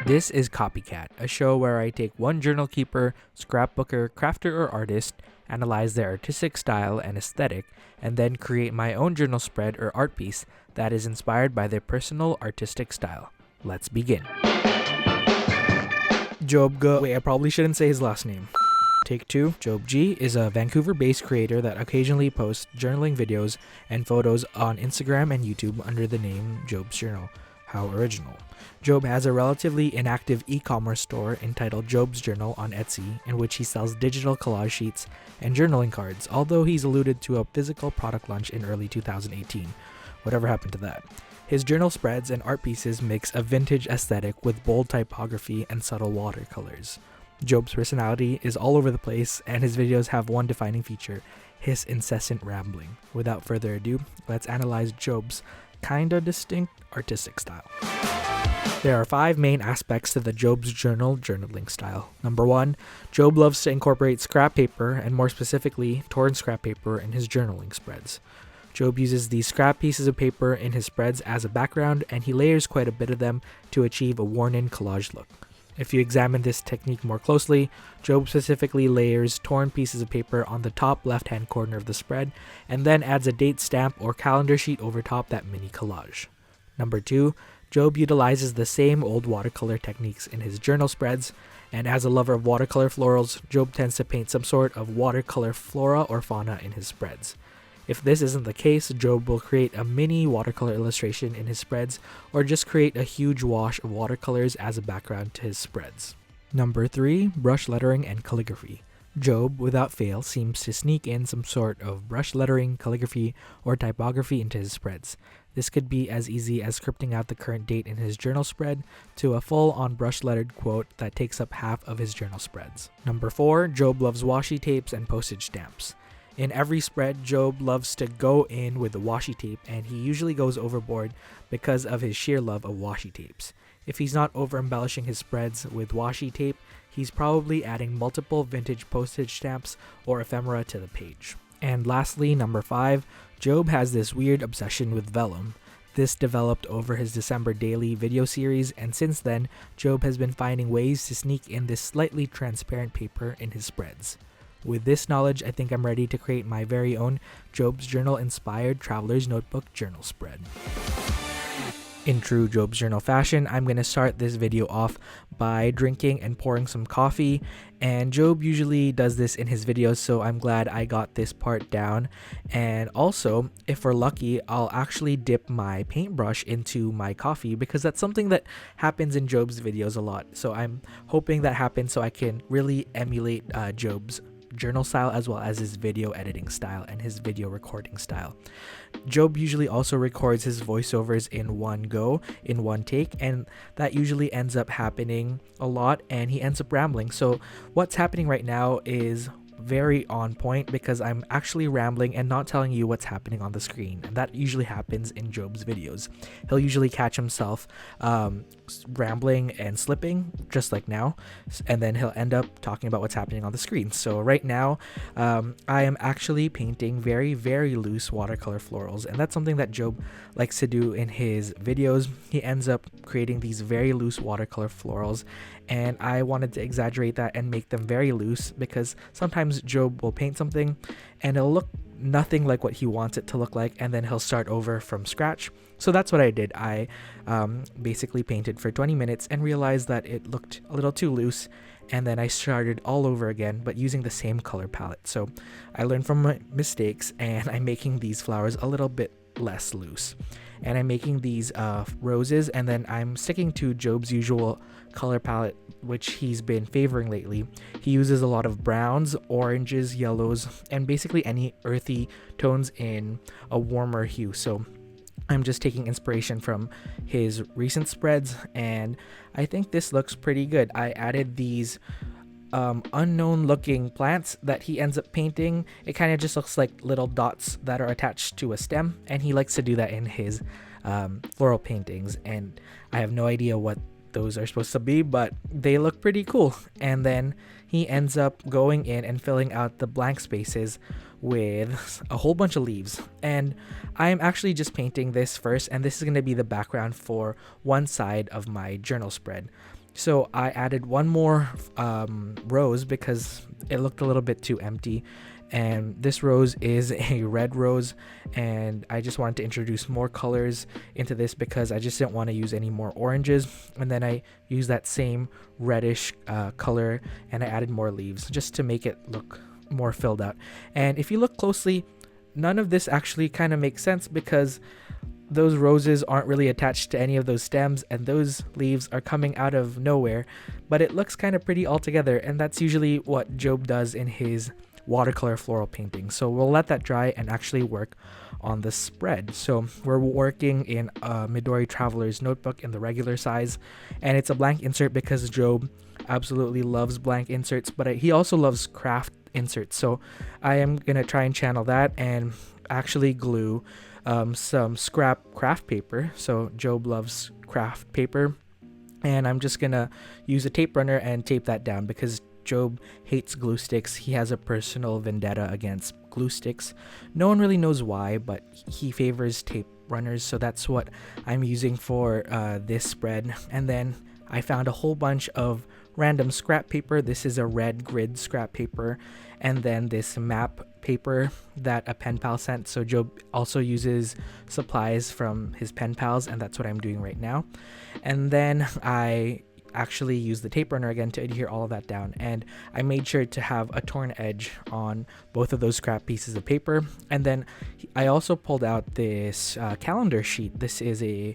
This is Copycat, a show where I take one journal keeper, scrapbooker, crafter, or artist, analyze their artistic style and aesthetic, and then create my own journal spread or art piece that is inspired by their personal artistic style. Let's begin. Wait, I probably shouldn't say his last name. Take 2. Job G is a Vancouver-based creator that occasionally posts journaling videos and photos on Instagram and YouTube under the name Job's Journal. How original. Job has a relatively inactive e-commerce store entitled Job's Journal on Etsy, in which he sells digital collage sheets and journaling cards, although he's alluded to a physical product launch in early 2018. Whatever happened to that? His journal spreads and art pieces mix a vintage aesthetic with bold typography and subtle watercolors. Job's personality is all over the place, and his videos have one defining feature: his incessant rambling. Without further ado, let's analyze Job's kinda distinct artistic style. There are 5 main aspects to the Job's Journal journaling style. Number 1, Job loves to incorporate scrap paper, and more specifically, torn scrap paper, in his journaling spreads. Job uses these scrap pieces of paper in his spreads as a background, and he layers quite a bit of them to achieve a worn-in collage look. If you examine this technique more closely, Job specifically layers torn pieces of paper on the top left-hand corner of the spread, and then adds a date stamp or calendar sheet over top that mini collage. Number 2, Job utilizes the same old watercolor techniques in his journal spreads, and as a lover of watercolor florals, Job tends to paint some sort of watercolor flora or fauna in his spreads. If this isn't the case, Job will create a mini watercolor illustration in his spreads, or just create a huge wash of watercolors as a background to his spreads. Number 3, brush lettering and calligraphy. Job, without fail, seems to sneak in some sort of brush lettering, calligraphy, or typography into his spreads. This could be as easy as scripting out the current date in his journal spread to a full-on brush-lettered quote that takes up half of his journal spreads. Number 4, Job loves washi tapes and postage stamps. In every spread, Job loves to go in with the washi tape, and he usually goes overboard because of his sheer love of washi tapes. If he's not over-embellishing his spreads with washi tape, he's probably adding multiple vintage postage stamps or ephemera to the page. And lastly, number 5, Job has this weird obsession with vellum. This developed over his December daily video series, and since then, Job has been finding ways to sneak in this slightly transparent paper in his spreads. With this knowledge, I think I'm ready to create my very own Job's Journal-inspired Traveler's Notebook journal spread. In true Job's Journal fashion, I'm going to start this video off by drinking and pouring some coffee, and Job usually does this in his videos, so I'm glad I got this part down. And also, if we're lucky, I'll actually dip my paintbrush into my coffee, because that's something that happens in Job's videos a lot. So I'm hoping that happens so I can really emulate Job's journal style as well as his video editing style and his video recording style. Job usually also records his voiceovers in one go, in one take, and that usually ends up happening a lot, and he ends up rambling. So what's happening right now is very on point, because I'm actually rambling and not telling you what's happening on the screen, and that usually happens in Job's videos. He'll usually catch himself rambling and slipping, just like now, and then he'll end up talking about what's happening on the screen. So right now, I am actually painting very, very loose watercolor florals, and that's something that Job likes to do in his videos. He ends up creating these very loose watercolor florals, and I wanted to exaggerate that and make them very loose, because sometimes Job will paint something and it'll look nothing like what he wants it to look like, and then he'll start over from scratch. So that's what I did. I basically painted for 20 minutes and realized that it looked a little too loose, and then I started all over again, but using the same color palette. So I learned from my mistakes, and I'm making these flowers a little bit less loose, and I'm making these roses, and then I'm sticking to Job's usual color palette, which he's been favoring lately. He uses a lot of browns, oranges, yellows, and basically any earthy tones in a warmer hue. So I'm just taking inspiration from his recent spreads, and I think this looks pretty good. I added these unknown looking plants that he ends up painting. It kind of just looks like little dots that are attached to a stem, and he likes to do that in his floral paintings, and I have no idea what those are supposed to be, but they look pretty cool. And then he ends up going in and filling out the blank spaces with a whole bunch of leaves, and I'm actually just painting this first, and this is going to be the background for one side of my journal spread. So I added one more rose because it looked a little bit too empty. And this rose is a red rose, and I just wanted to introduce more colors into this because I just didn't want to use any more oranges. And then I used that same reddish color, and I added more leaves just to make it look more filled out. And if you look closely, none of this actually kind of makes sense because those roses aren't really attached to any of those stems, and those leaves are coming out of nowhere, but it looks kind of pretty altogether, and that's usually what Job does in his watercolor floral painting. So we'll let that dry and actually work on the spread. So we're working in a Midori Traveler's notebook in the regular size, and it's a blank insert because Job absolutely loves blank inserts, but he also loves craft inserts. So I am gonna try and channel that and actually glue some scrap craft paper. So Job loves craft paper, and I'm just gonna use a tape runner and tape that down because Job hates glue sticks. He has a personal vendetta against glue sticks. No one really knows why, but he favors tape runners, so that's what I'm using for this spread. And then I found a whole bunch of random scrap paper. This is a red grid scrap paper, and then this map paper that a pen pal sent. So Job also uses supplies from his pen pals, and that's what I'm doing right now. And then I actually use the tape runner again to adhere all of that down, and I made sure to have a torn edge on both of those scrap pieces of paper. And then I also pulled out this calendar sheet. This is a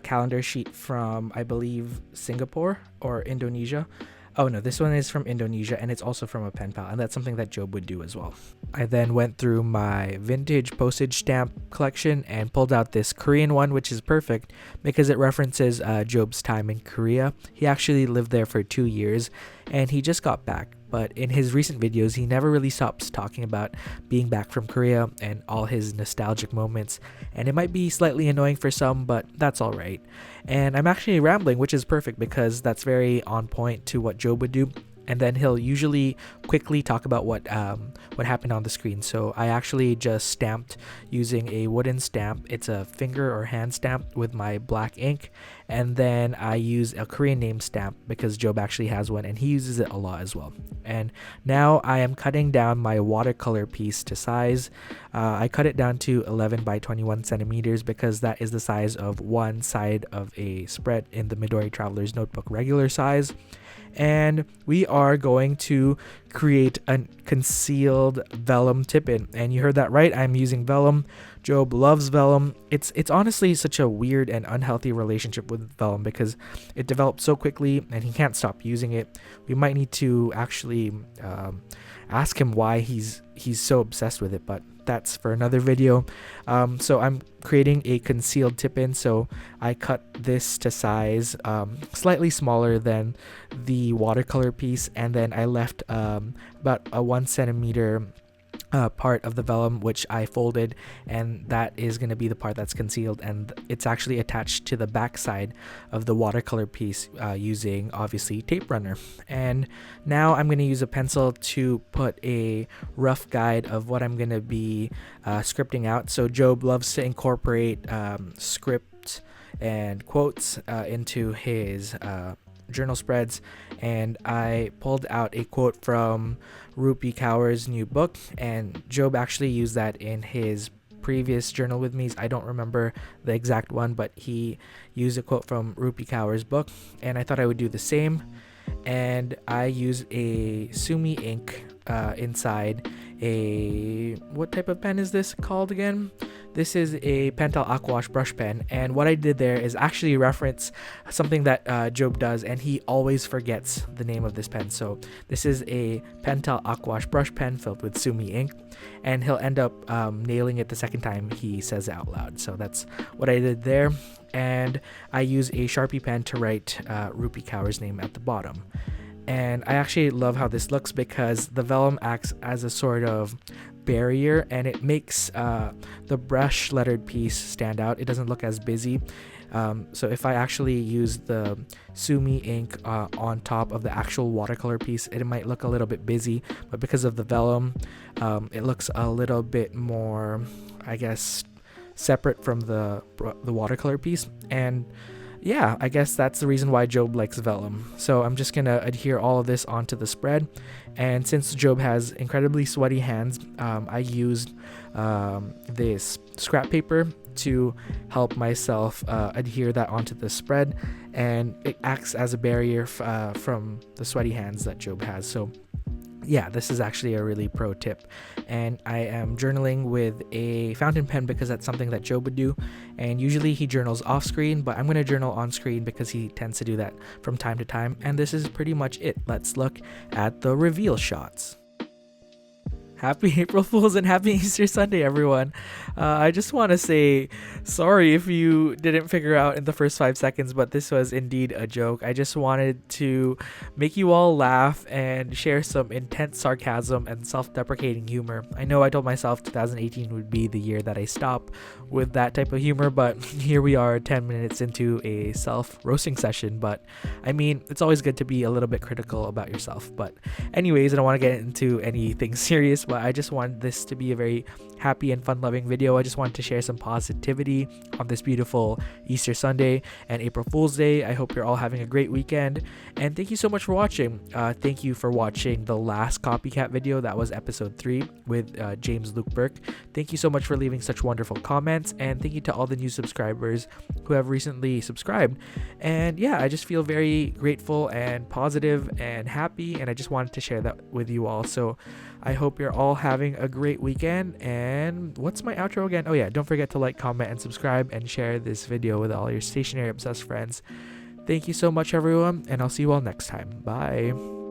calendar sheet from, I believe, Singapore or Indonesia. Oh no, this one is from Indonesia, and it's also from a pen pal, and that's something that Job would do as well. I then went through my vintage postage stamp collection and pulled out this Korean one, which is perfect because it references Job's time in Korea. He actually lived there for 2 years, and he just got back. But in his recent videos, he never really stops talking about being back from Korea and all his nostalgic moments. And it might be slightly annoying for some, but that's all right. And I'm actually rambling, which is perfect because that's very on point to what Job would do. And then he'll usually quickly talk about what happened on the screen. So I actually just stamped using a wooden stamp. It's a finger or hand stamp with my black ink, and then I use a Korean name stamp because Job actually has one and he uses it a lot as well. And now I am cutting down my watercolor piece to size. I cut it down to 11 by 21 centimeters because that is the size of one side of a spread in the Midori Traveler's Notebook regular size. And we are going to create a concealed vellum tip-in, and you heard that right, I'm using vellum. Job loves vellum. It's honestly such a weird and unhealthy relationship with vellum because it develops so quickly and he can't stop using it. We might need to actually ask him why he's so obsessed with it, but that's for another video. So I'm creating a concealed tip-in, so I cut this to size slightly smaller than the watercolor piece, and then I left about a 1 centimeter part of the vellum which I folded, and that is going to be the part that's concealed, and it's actually attached to the back side of the watercolor piece using obviously tape runner. And now I'm going to use a pencil to put a rough guide of what I'm going to be scripting out. So Job loves to incorporate script and quotes into his journal spreads, and I pulled out a quote from Rupi Kaur's new book, and Job actually used that in his previous journal with me. I don't remember the exact one, but he used a quote from Rupi Kaur's book, and I thought I would do the same. And I use a Sumi ink inside a, what type of pen is this called again? This is a Pentel Aquash brush pen, and what I did there is actually reference something that Job does, and he always forgets the name of this pen. So this is a Pentel Aquash brush pen filled with Sumi ink, and he'll end up nailing it the second time he says it out loud. So that's what I did there, and I use a Sharpie pen to write Rupi Kaur's name at the bottom. And I actually love how this looks because the vellum acts as a sort of barrier, and it makes the brush lettered piece stand out. It doesn't look as busy. So if I actually use the Sumi ink on top of the actual watercolor piece, it might look a little bit busy, but because of the vellum, it looks a little bit more, I guess, separate from the watercolor piece. And yeah, I guess that's the reason why Job likes vellum. So I'm just gonna adhere all of this onto the spread. And since Job has incredibly sweaty hands, I used this scrap paper to help myself adhere that onto the spread, and it acts as a barrier from the sweaty hands that Job has. So yeah, this is actually a really pro tip. And I am journaling with a fountain pen because that's something that Job would do. And usually he journals off screen, but I'm going to journal on screen because he tends to do that from time to time. And this is pretty much it. Let's look at the reveal shots. Happy April Fools and happy Easter Sunday, everyone. I just want to say sorry if you didn't figure out in the first 5 seconds, but this was indeed a joke. I just wanted to make you all laugh and share some intense sarcasm and self-deprecating humor. I know I told myself 2018 would be the year that I stop with that type of humor, but here we are 10 minutes into a self-roasting session. But I mean, it's always good to be a little bit critical about yourself. But anyways, I don't want to get into anything serious, but I just wanted this to be a very happy and fun-loving video. I just wanted to share some positivity on this beautiful Easter Sunday and April Fool's Day. I hope you're all having a great weekend, and thank you so much for watching. Thank you for watching the last Copycat video. That was episode 3 with James Luke Burke. Thank you so much for leaving such wonderful comments, and thank you to all the new subscribers who have recently subscribed. And yeah, I just feel very grateful and positive and happy, and I just wanted to share that with you all. So I hope you're all having a great weekend. And what's my outro again? Oh yeah, don't forget to like, comment, and subscribe, and share this video with all your stationery obsessed friends. Thank you so much, everyone, and I'll see you all next time. Bye.